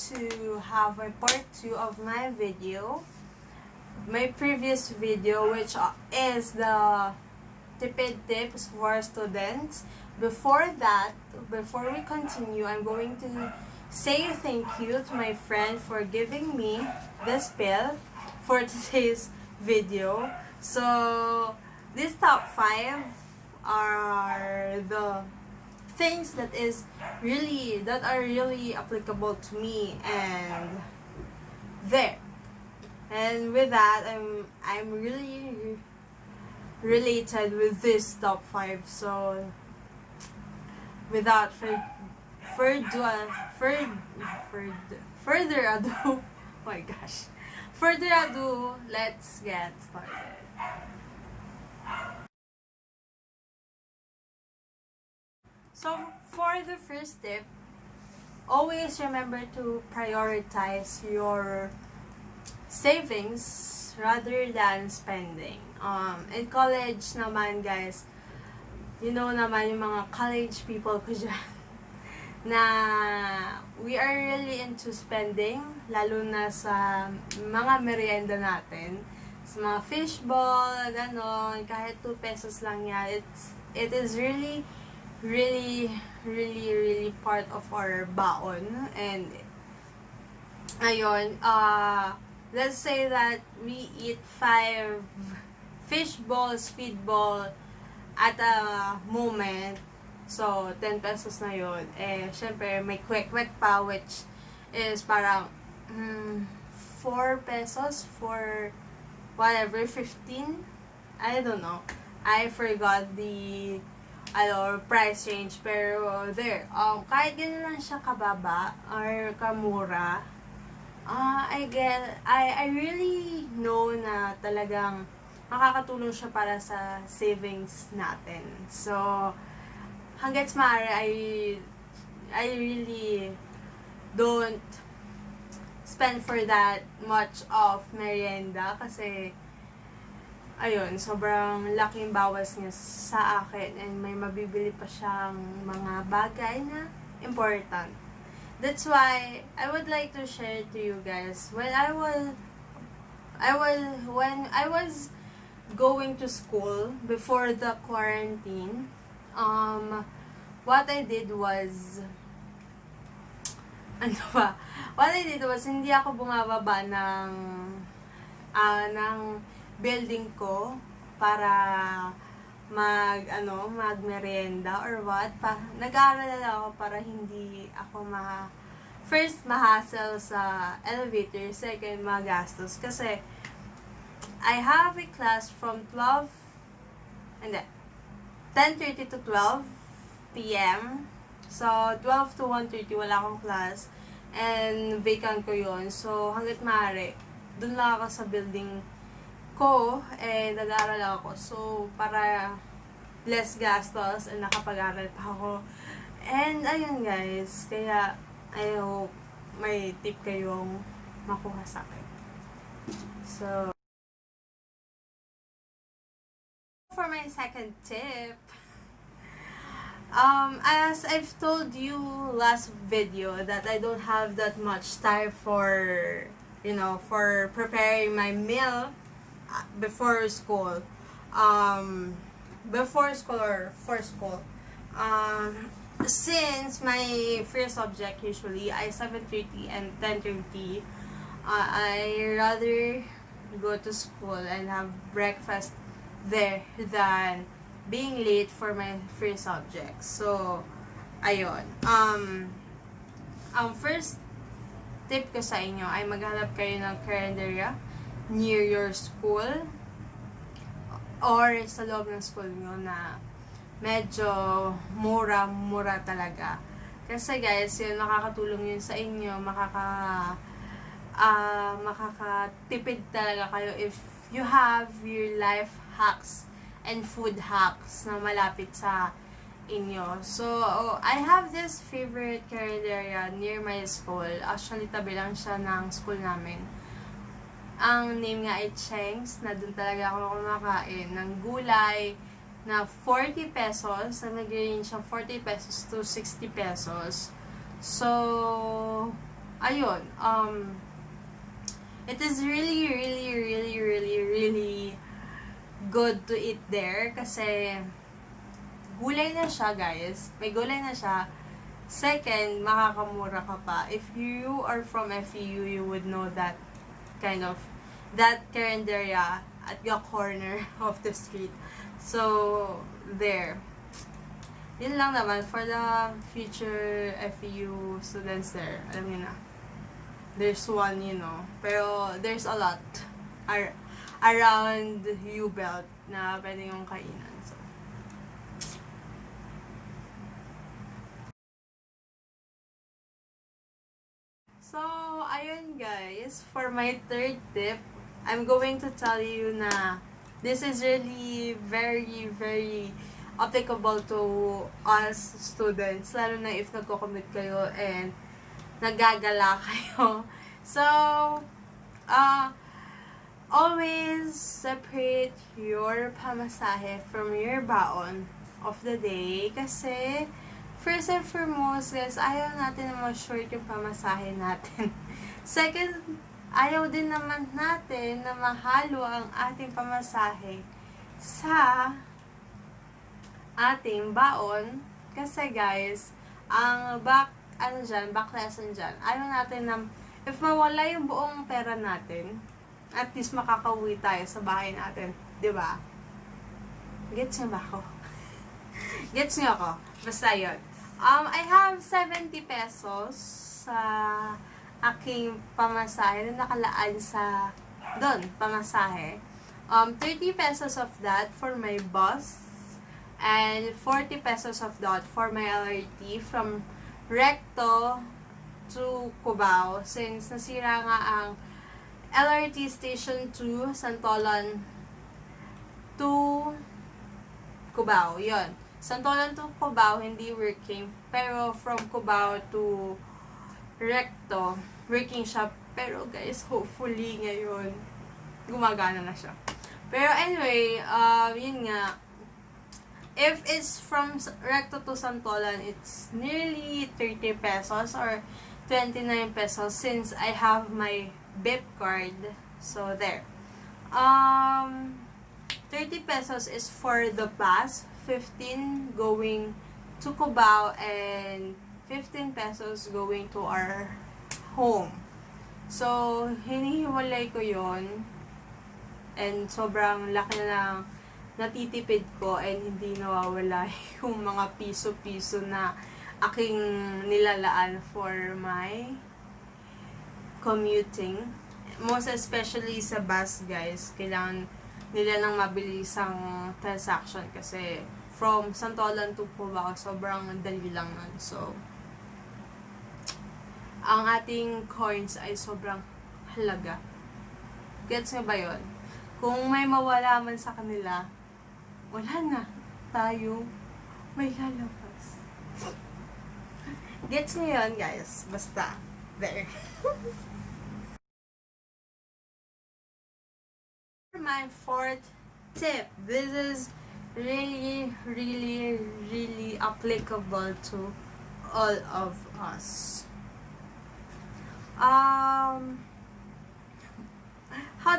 to have a part 2 of my video. My previous video, which is the Tipid tips for students. Before that, before we continue, I'm going to say thank you to my friend for giving me this pill for today's video. So, these top 5 are the things that are really applicable to me, and there. And with that, I'm really related with this top 5. So, without further ado, oh my gosh, further ado, let's get started. So, for the first tip, always remember to prioritize your savings rather than spending. In college naman, guys, you know naman yung mga college people ko dyan, na we are really into spending, lalo na sa mga merienda natin. Sa mga fishball, ganon, kahit 2 pesos lang yan, it is really part of our baon. And ayun, let's say that we eat 5 fishball, speedball at a moment. So, 10 pesos na yun. Eh, syempre, may quick pa, which is parang 4 pesos for whatever, 15? I don't know. I forgot the price range, pero there, kahit ganun lang siya kababa or kamura, I really know na talagang makakatulong siya para sa savings natin. So, hangga't maaari, I really don't spend for that much of merienda kasi ayun, sobrang laking bawas niya sa akin, and may mabibili pa siyang mga bagay na important. That's why I would like to share to you guys, when I was going to school before the quarantine, what I did was hindi ako bumababa ng building ko para magmerienda or what. Nag-aaral lang ako para hindi ako first, ma-hassle sa elevator, second, magastos. Kasi, I have a class from 10:30 to 12 p.m. So, 12 to 1:30, wala akong class. And, vacant ko yun. So, hanggat maaari, dun lang ako sa building ko, nag-aaral ako. So, para less gastos, and nakapag-aaral pa ako. And, ayun guys, kaya, I hope may tip kayong makuha sa akin. So, for my second tip, as I've told you last video that I don't have that much time for preparing my meal before school or for school. Since my first subject usually I 7:30 and 10:30, I rather go to school and have breakfast there than being late for my first subject. So, ayun. Ang first tip ko sa inyo ay maghanap kayo ng carinderia near your school or sa loob ng school nyo na medyo mura talaga. Kasi guys, yun, makakatulong yun sa inyo, makakatipid talaga kayo if you have your life hacks and food hacks na malapit sa inyo. So, I have this favorite carinderia near my school. Actually, tabi lang siya ng school namin. Ang name nga ay Cheng's, na dun talaga ako kumakain ng gulay na 40 pesos, na nag-range siya 40 pesos to 60 pesos. So, ayun, it is really, really, really, really, really good to eat there kasi gulay na siya, guys. May gulay na siya. Second, makakamura ka pa. If you are from FEU, you would know that kind of, that carinderia at the corner of the street. So, there. Yun lang naman for the future FEU students there. Alam niyo na. There's one, you know. Pero, there's a lot around U-Belt na pwede yung kainan. So, ayun guys, for my third tip, I'm going to tell you na this is really very, very applicable to us students, lalo na if nagko-commute kayo and nagagala kayo. So, always separate your pamasahe from your baon of the day kasi first and foremost, guys, ayaw natin na ma-short yung pamasahe natin. Second, ayaw din naman natin na mahalo ang ating pamasahe sa ating baon. Kasi, guys, ang back lesson dyan, ayaw natin na, if mawala yung buong pera natin, at least makakauwi tayo sa bahay natin. Diba? Gets niyo ba ako? Gets niyo ako? Basta yun. I have 70 pesos sa aking pamasahe na nakalaan sa doon, pamasahe. 30 pesos of that for my bus and 40 pesos of that for my LRT from Recto to Cubao since nasira nga ang LRT Station 2 Santolan to Cubao. Yun. Santolan to Cubao, hindi working. Pero from Cubao to Recto, working siya. Pero guys, hopefully ngayon, gumagana na siya. Pero anyway, yun nga. If it's from Recto to Santolan, it's nearly 30 pesos or 29 pesos since I have my BIP card. So, there. 30 pesos is for the bus, 15 going to Cubao, and 15 pesos going to our home. So, hinihiwalay ko yon and sobrang laki na natitipid ko and hindi nawawala yung mga piso-piso na aking nilalaan for my commuting. Most especially sa bus, guys, kailangan nila ng mabilisang transaction kasi from Santolan to Cubao, sobrang dali lang nun. So, ang ating coins ay sobrang halaga. Gets nyo ba yun? Kung may mawala man sa kanila, wala na. Tayo may lalabas. Gets nyo yun, guys? Basta. There. My fourth tip. This is really, really, really applicable to all of us. How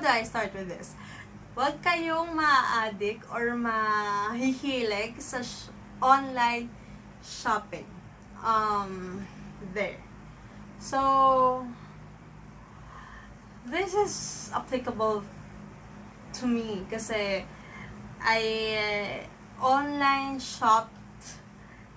do I start with this? Huwag kayong ma-addict or mahihilig sa online shopping. There. So, this is applicable to me kasi I online shopped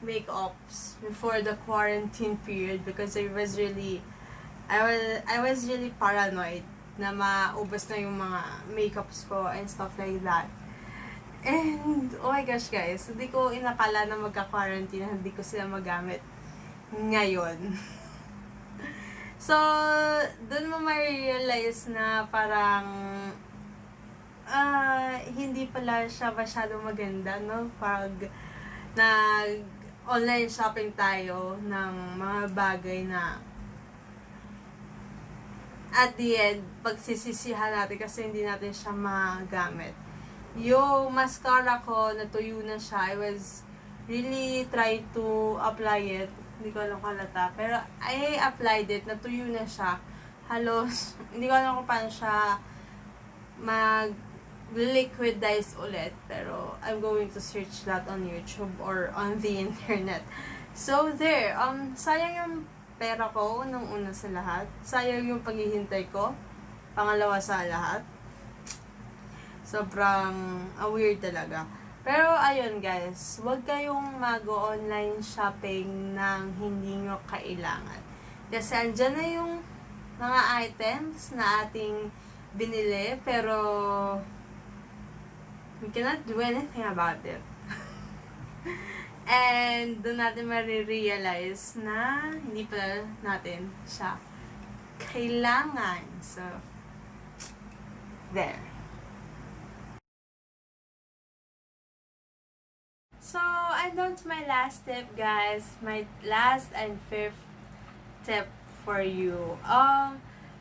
makeups before the quarantine period because I was really paranoid na maubos na yung mga makeups ko and stuff like that. And oh my gosh, guys, hindi ko inakala na magka-quarantine, hindi ko sila magamit ngayon. So, doon mo ma-realize na parang hindi pala siya masyadong maganda, no? Pag nag-online shopping tayo ng mga bagay na at the end, pagsisisihan natin kasi hindi natin siya magamit. Yung mascara ko, natuyo na siya. I was really trying to apply it Hindi ko alam kung halata. Pero I applied it. Natuyo na siya. Halos, hindi ko alam kung paano siya mag-liquidize ulit. Pero I'm going to search that on YouTube or on the internet. So, there. Sayang yung pera ko nung una sa lahat. Sayang yung paghihintay ko. Pangalawa sa lahat. Sobrang weird talaga. Pero, ayun guys, huwag kayong mag-online shopping ng hindi nyo kailangan. Kasi andyan na yung mga items na ating binili, pero we cannot do anything about it. And doon natin marirealize na hindi pa natin siya kailangan. So, there. So, I'm down to my last tip, guys. My last and fifth tip for you.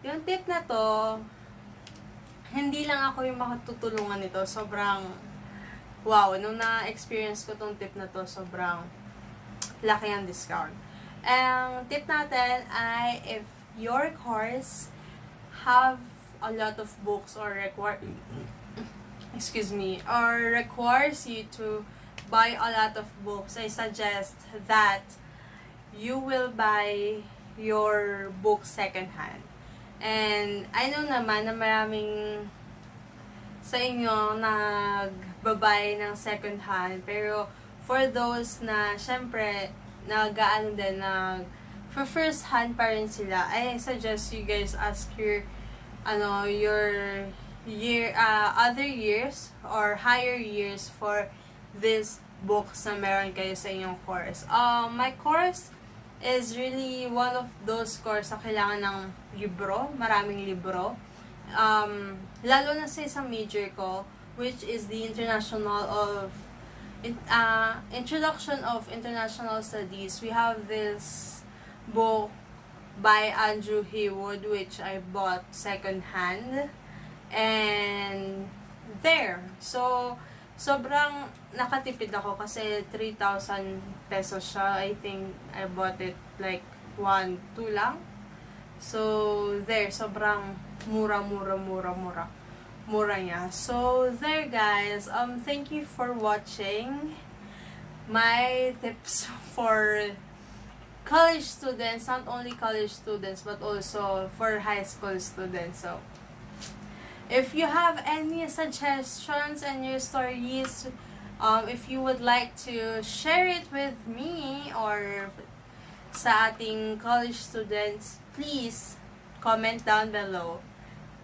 Yung tip na to, hindi lang ako yung makatutulungan nito. Sobrang, wow, nung na-experience ko tong tip na to, sobrang laki ang discount. Ang tip natin ay, if your course have a lot of books or requires you to buy a lot of books, I suggest that you will buy your books secondhand. And I know naman na maraming sa inyo nagbabay ng secondhand, pero for those na syempre nag-aano din, for first hand pa rin sila, I suggest you guys ask your other years or higher years for this books na meron kayo sa inyong course. My course is really one of those course na kailangan ng libro, maraming libro. Lalo na sa isang major ko, which is the Introduction of International Studies. We have this book by Andrew Haywood, which I bought second hand. And there. So, sobrang nakatipid ako kasi 3,000 pesos siya. I think I bought it like 1, 2 lang. So, there. Sobrang mura niya. So, there guys. Thank you for watching my tips for college students. Not only college students, but also for high school students. So, if you have any suggestions and your stories, if you would like to share it with me or sa ating college students, please comment down below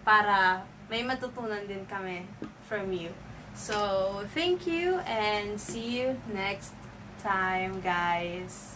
para may matutunan din kami from you. So, thank you and see you next time, guys.